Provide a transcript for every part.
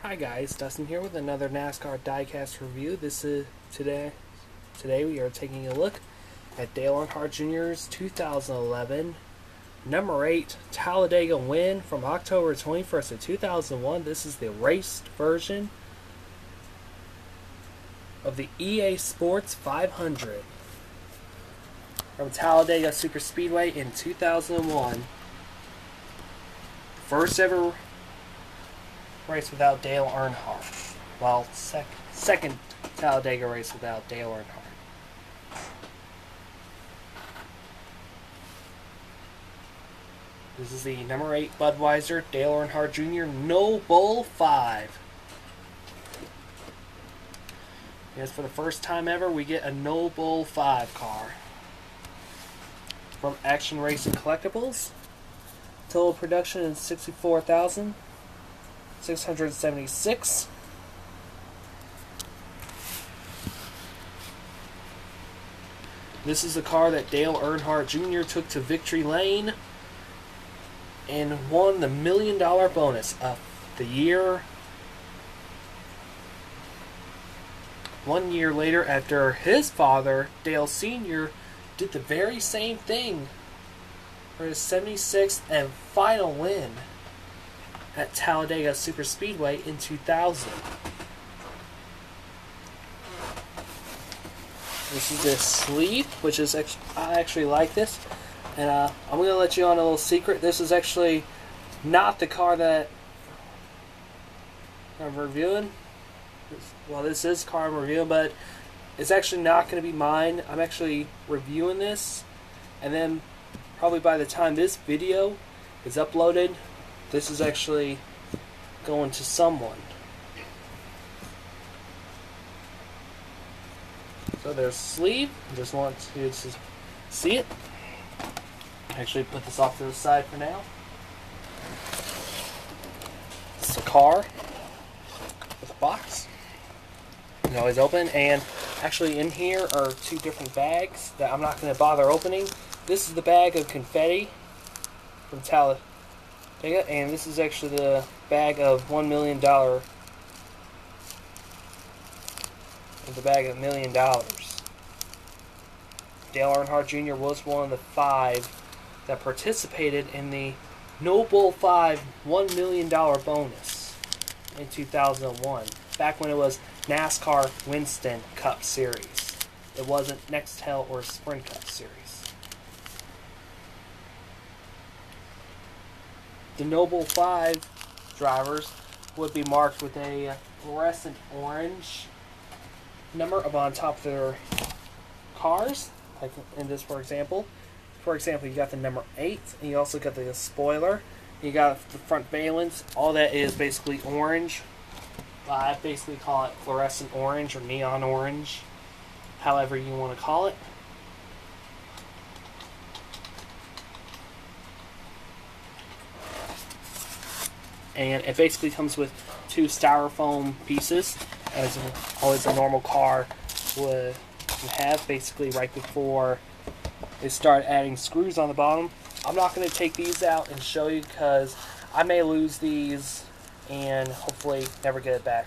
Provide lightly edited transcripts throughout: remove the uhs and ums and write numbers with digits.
Hi guys, Dustin here with another NASCAR Diecast review. Today we are taking a look at Dale Earnhardt Jr.'s 2011 number 8 Talladega win from October 21st of 2001. This is the raced version of the EA Sports 500 from Talladega Superspeedway in 2001. First ever race without Dale Earnhardt. Well, second Talladega race without Dale Earnhardt. This is the number 8 Budweiser Dale Earnhardt Jr. No Bull 5. Yes, for the first time ever, we get a No Bull 5 car. From Action Racing Collectibles. Total production is 64,676. This is a car that Dale Earnhardt Jr. took to victory lane and won the $1 million bonus of the year. 1 year later, after his father, Dale Sr., did the very same thing for his 76th and final win at Talladega Superspeedway in 2000. This is the sleeve, which is I actually like this, and I'm going to let you on a little secret. This is actually not the car that I'm reviewing. Well, this is the car I'm reviewing, but it's actually not going to be mine. I'm actually reviewing this, and then probably by the time this video is uploaded, this is actually going to someone. So there's sleeve. I just want to see it. Actually put this off to the side for now. It's a car with a box. It's always open, and actually in here are two different bags that I'm not going to bother opening. This is the bag of confetti from Talladega, and this is actually the bag of $1 million. The bag of $1 million. Dale Earnhardt Jr. was one of the 5 that participated in the No Bull 5 $1 million bonus in 2001. Back when it was NASCAR Winston Cup Series. It wasn't Nextel or Sprint Cup Series. The No Bull 5 drivers would be marked with a fluorescent orange number up on top of their cars, like in this, for example. For example, you got the number 8, and you also got the spoiler. You got the front valence. All that is basically orange. I basically call it fluorescent orange or neon orange, however you want to call it. And it basically comes with 2 styrofoam pieces, as always a normal car would have, basically right before they start adding screws on the bottom. I'm not going to take these out and show you because I may lose these and hopefully never get it back,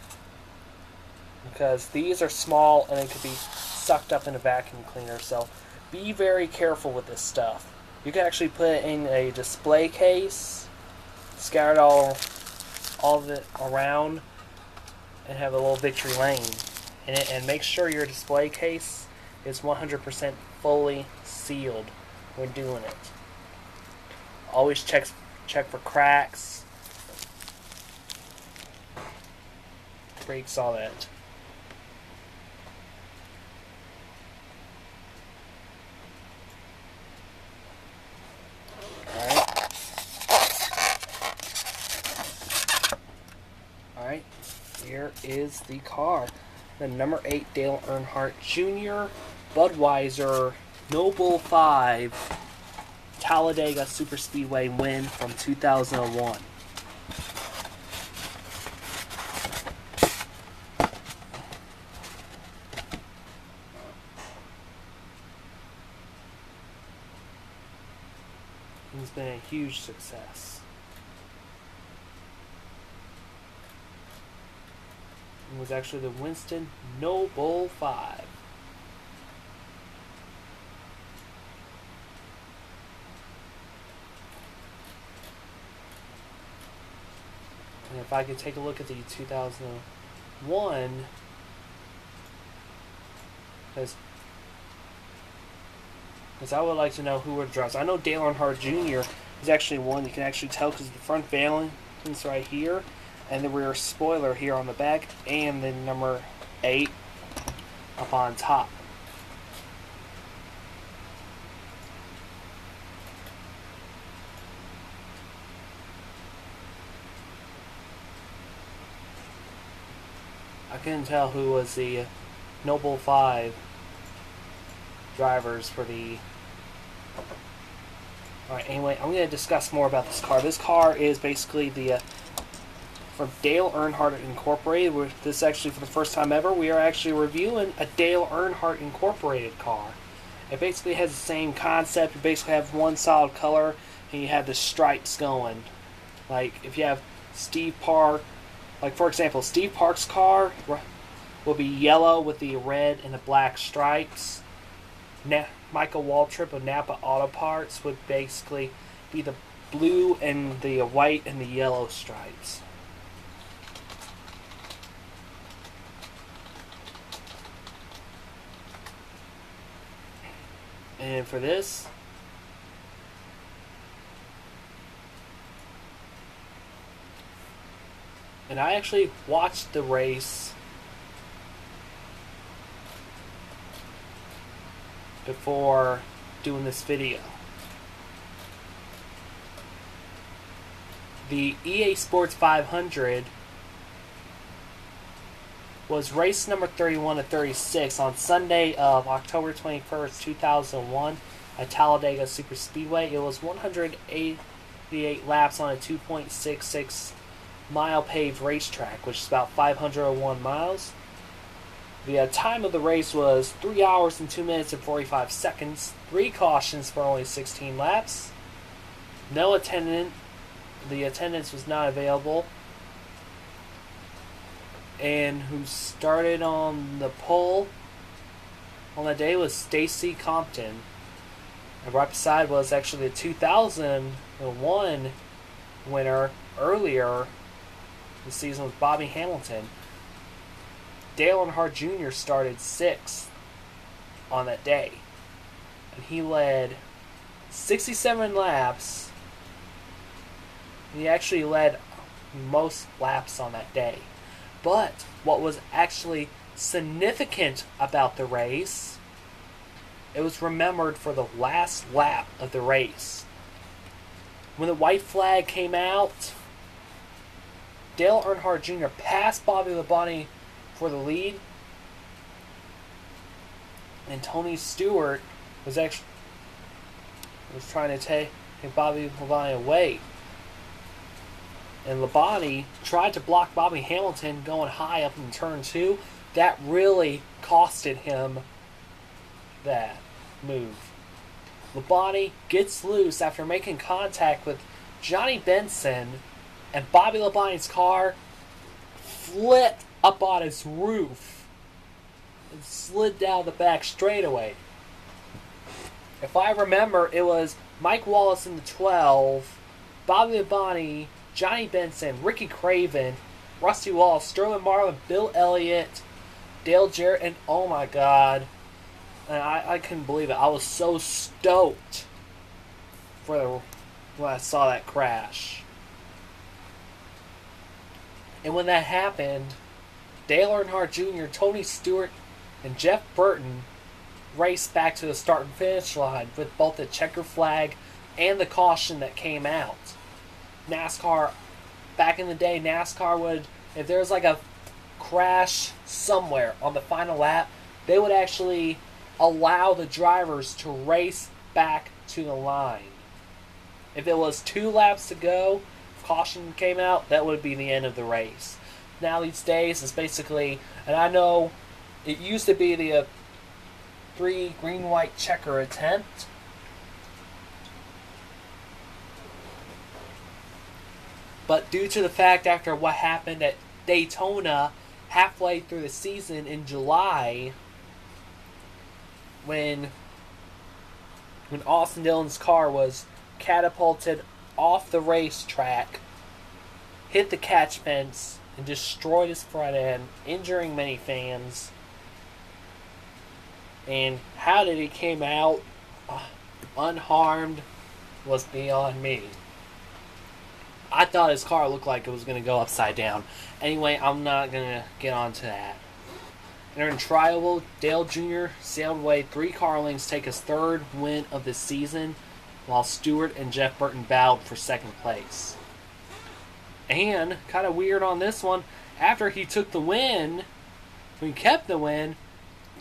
because these are small and they could be sucked up in a vacuum cleaner, so be very careful with this stuff. You can actually put it in a display case, scatter it all of it around, and have a little victory lane in it, and make sure your display case is 100% fully sealed when doing it. Always check for cracks, breaks, all that. Alright, here is the car. The number 8 Dale Earnhardt Jr. Budweiser No Bull 5 Talladega Superspeedway win from 2001. It's been a huge success. It was actually the Winston Noble 5. And if I could take a look at the 2001, because I would like to know who were the drivers. I know Dale Earnhardt Jr. is actually one. You can actually tell because the front valance right here, and the rear spoiler here on the back, and then number 8 up on top. I couldn't tell who was the Noble 5 drivers for the... Alright, anyway, I'm going to discuss more about this car. This car is basically the from Dale Earnhardt Incorporated. This is actually for the first time ever. We are actually reviewing a Dale Earnhardt Incorporated car. It basically has the same concept. You basically have one solid color, and you have the stripes going. Like, if you have Steve Park, like for example, Steve Park's car will be yellow with the red and the black stripes. Michael Waltrip of Napa Auto Parts would basically be the blue and the white and the yellow stripes. And for this, and I actually watched the race before doing this video. The EA Sports 500 was race number 31 to 36 on Sunday of October 21st, 2001 at Talladega Superspeedway. It was 188 laps on a 2.66 mile paved racetrack, which is about 501 miles. The time of the race was 3 hours and 2 minutes and 45 seconds. 3 cautions for only 16 laps. No attendant. The attendance was not available. And who started on the pole on that day was Stacy Compton. And right beside was actually the 2001 winner earlier this season was Bobby Hamilton. Dale Earnhardt Jr. started 6th on that day. And he led 67 laps. He actually led most laps on that day. But what was actually significant about the race, it was remembered for the last lap of the race. When the white flag came out, Dale Earnhardt Jr. passed Bobby Labonte for the lead, and Tony Stewart was trying to take Bobby Labonte away. And Labonte tried to block Bobby Hamilton going high up in turn 2. That really costed him that move. Labonte gets loose after making contact with Johnny Benson, and Bobby Labonte's car flipped up on his roof and slid down the back straightaway. If I remember, it was Mike Wallace in the 12, Bobby Labonte, Johnny Benson, Ricky Craven, Rusty Wallace, Sterling Marlin, Bill Elliott, Dale Jarrett, and oh my god, and I couldn't believe it. I was so stoked when I saw that crash. And when that happened, Dale Earnhardt Jr., Tony Stewart, and Jeff Burton raced back to the start and finish line with both the checker flag and the caution that came out. NASCAR, back in the day, NASCAR would, if there was like a crash somewhere on the final lap, they would actually allow the drivers to race back to the line. If it was 2 laps to go, caution came out, that would be the end of the race. Now these days, it's basically, and I know it used to be the 3 green-white checker attempt. But due to the fact after what happened at Daytona, halfway through the season in July, when Austin Dillon's car was catapulted off the racetrack, hit the catch fence, and destroyed his front end, injuring many fans. And how did he came out unharmed was beyond me. I thought his car looked like it was going to go upside down. Anyway, I'm not going to get on to that. And in Trioval, Dale Jr. sailed away 3 car lengths to take his 3rd win of the season, while Stewart and Jeff Burton battled for 2nd place. And, kind of weird on this one, after he took the win, when he kept the win,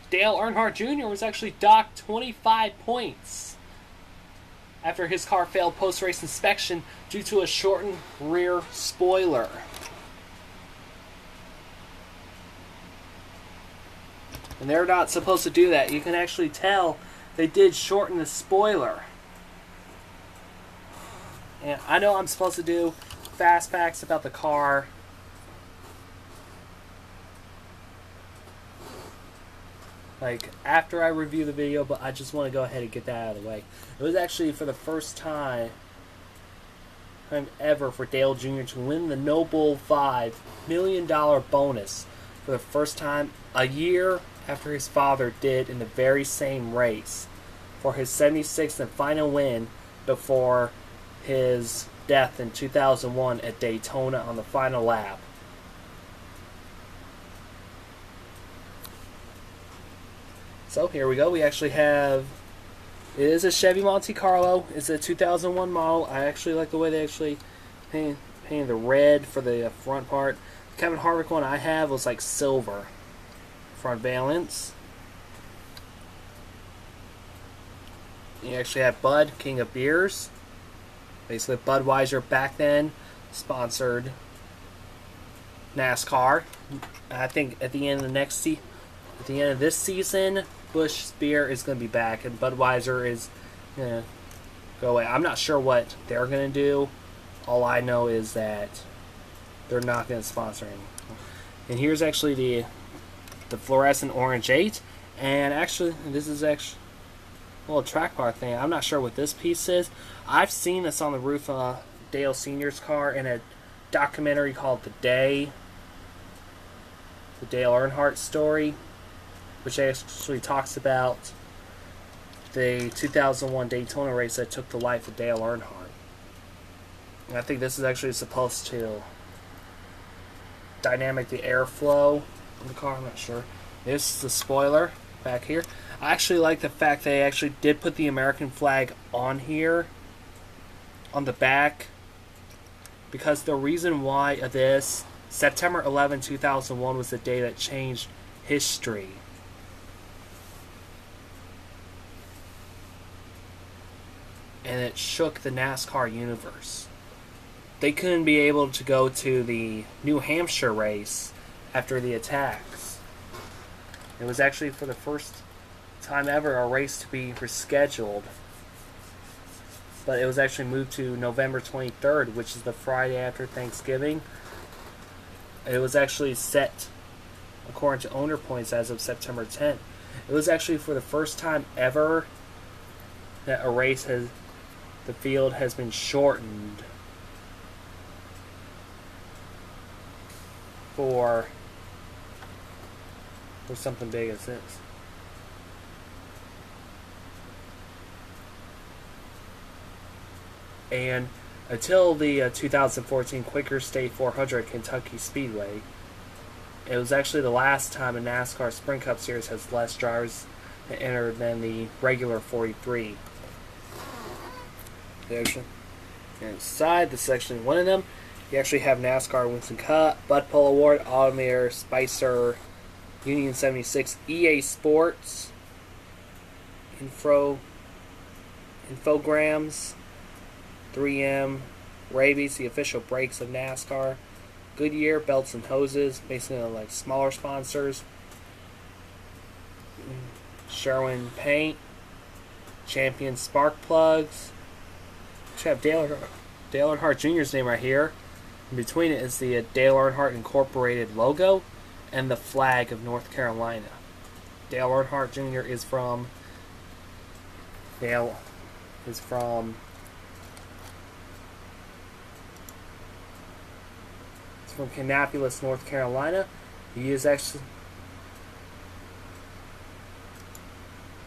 Dale Earnhardt Jr. was actually docked 25 points after his car failed post-race inspection due to a shortened rear spoiler. And they're not supposed to do that. You can actually tell they did shorten the spoiler. And I know I'm supposed to do fast facts about the car. Like, after I review the video, but I just want to go ahead and get that out of the way. It was actually for the first time ever for Dale Jr. to win the No Bull $5 million bonus for the first time a year after his father did in the very same race for his 76th and final win before his death in 2001 at Daytona on the final lap. So here we go. We actually have, it is a Chevy Monte Carlo. It's a 2001 model. I actually like the way they actually painted the red for the front part. The Kevin Harvick one I have was like silver front valence. You actually have Bud, King of Beers. Basically, Budweiser back then sponsored NASCAR. I think at the end of this season, Busch Beer is going to be back, and Budweiser is going to go away. I'm not sure what they're going to do. All I know is that they're not going to sponsor anymore. And here's actually the fluorescent orange 8, and actually this is actually a little track bar thing. I'm not sure what this piece is. I've seen this on the roof of Dale Sr.'s car in a documentary called The Day, the Dale Earnhardt story, which actually talks about the 2001 Daytona race that took the life of Dale Earnhardt. And I think this is actually supposed to dynamic the airflow of the car. I'm not sure. This is the spoiler back here. I actually like the fact they actually did put the American flag on here, on the back, because the reason why of this, September 11, 2001 was the day that changed history. And it shook the NASCAR universe. They couldn't be able to go to the New Hampshire race after the attacks. It was actually for the first time ever a race to be rescheduled. But it was actually moved to November 23rd, which is the Friday after Thanksgiving. It was actually set according to owner points as of September 10th. It was actually for the first time ever that a race the field has been shortened for something big as this. And until the 2014 Quaker State 400 at Kentucky Speedway, it was actually the last time a NASCAR Sprint Cup Series has less drivers entered than the regular 43. Inside, this is actually one of them. You actually have NASCAR Winston Cup, Bud Pull Award, Automator, Spicer, Union 76, EA Sports, Infograms, 3M, Rabies, the official brakes of NASCAR, Goodyear, Belts and Hoses, basically like smaller sponsors, Sherwin Paint, Champion Spark Plugs. You have Dale Earnhardt Jr.'s name right here. In between it is the Dale Earnhardt Incorporated logo, and the flag of North Carolina. Dale Earnhardt Jr. is from Kannapolis, North Carolina. He is actually,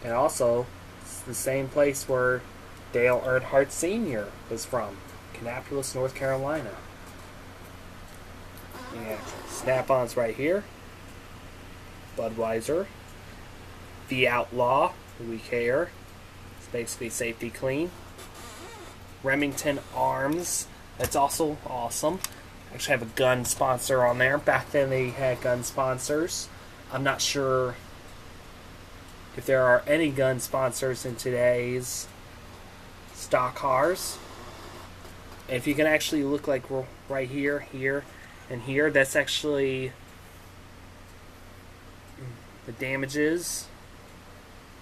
and also it's the same place where Dale Earnhardt Sr. was from, Kannapolis, North Carolina. Yeah, snap-ons right here. Budweiser. The Outlaw, do we care? It's basically safety clean. Remington Arms, that's also awesome. Actually have a gun sponsor on there. Back then they had gun sponsors. I'm not sure if there are any gun sponsors in today's stock cars. If you can actually look like right here, here, and here, that's actually the damages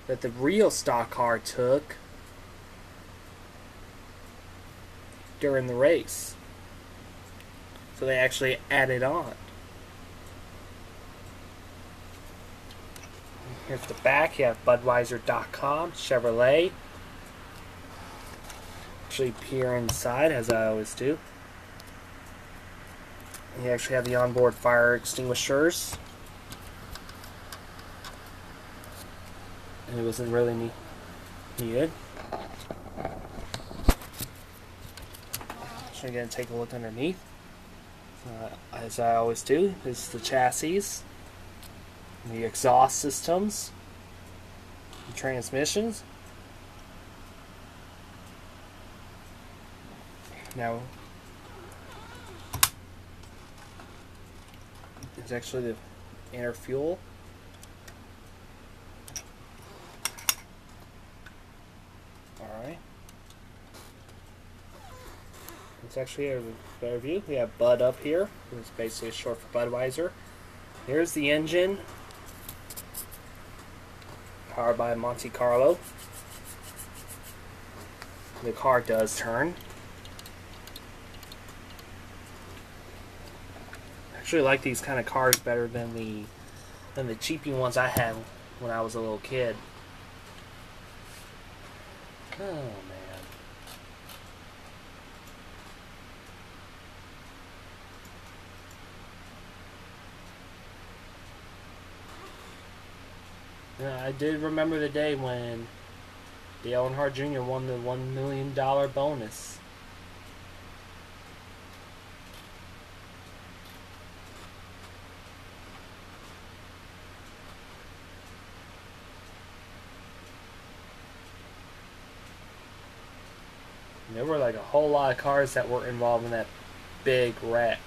that the real stock car took during the race. So they actually added on. Here's the back. You have Budweiser.com, Chevrolet. Actually peer inside, as I always do. You actually have the onboard fire extinguishers. And it wasn't really needed. So I'm going to take a look underneath. As I always do, this is the chassis, the exhaust systems, the transmissions. Now, it's actually the inner fuel. Alright. It's actually a better view. We have Bud up here. It's basically short for Budweiser. Here's the engine. Powered by Monte Carlo. The car does turn. I actually like these kind of cars better than the cheapy ones I had when I was a little kid. Oh man. Yeah, I did remember the day when Dale Earnhardt Jr. won the $1 million bonus. And there were like a whole lot of cars that were involved in that big wreck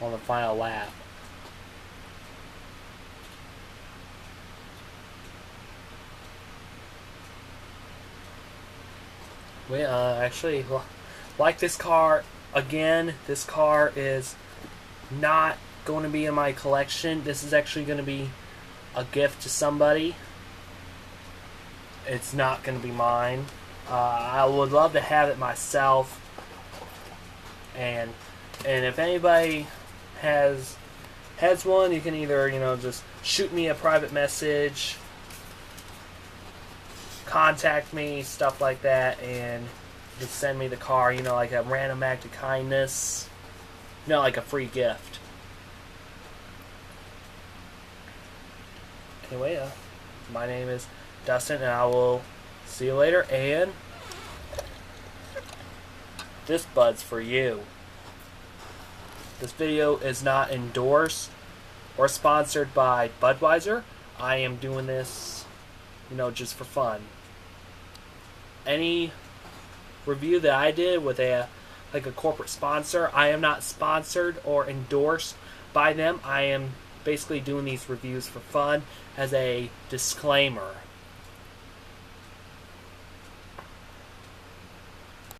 on the final lap. We actually like this car. Again, this car is not going to be in my collection. This is actually going to be a gift to somebody. It's not going to be mine. I would love to have it myself. And if anybody has one, you can either just shoot me a private message, contact me, stuff like that, and just send me the car, like a random act of kindness, like a free gift. Anyway, my name is Dustin, and I will see you later, and this Bud's for you. This video is not endorsed or sponsored by Budweiser. I am doing this, just for fun. Any review that I did with a corporate sponsor, I am not sponsored or endorsed by them. I am basically doing these reviews for fun as a disclaimer.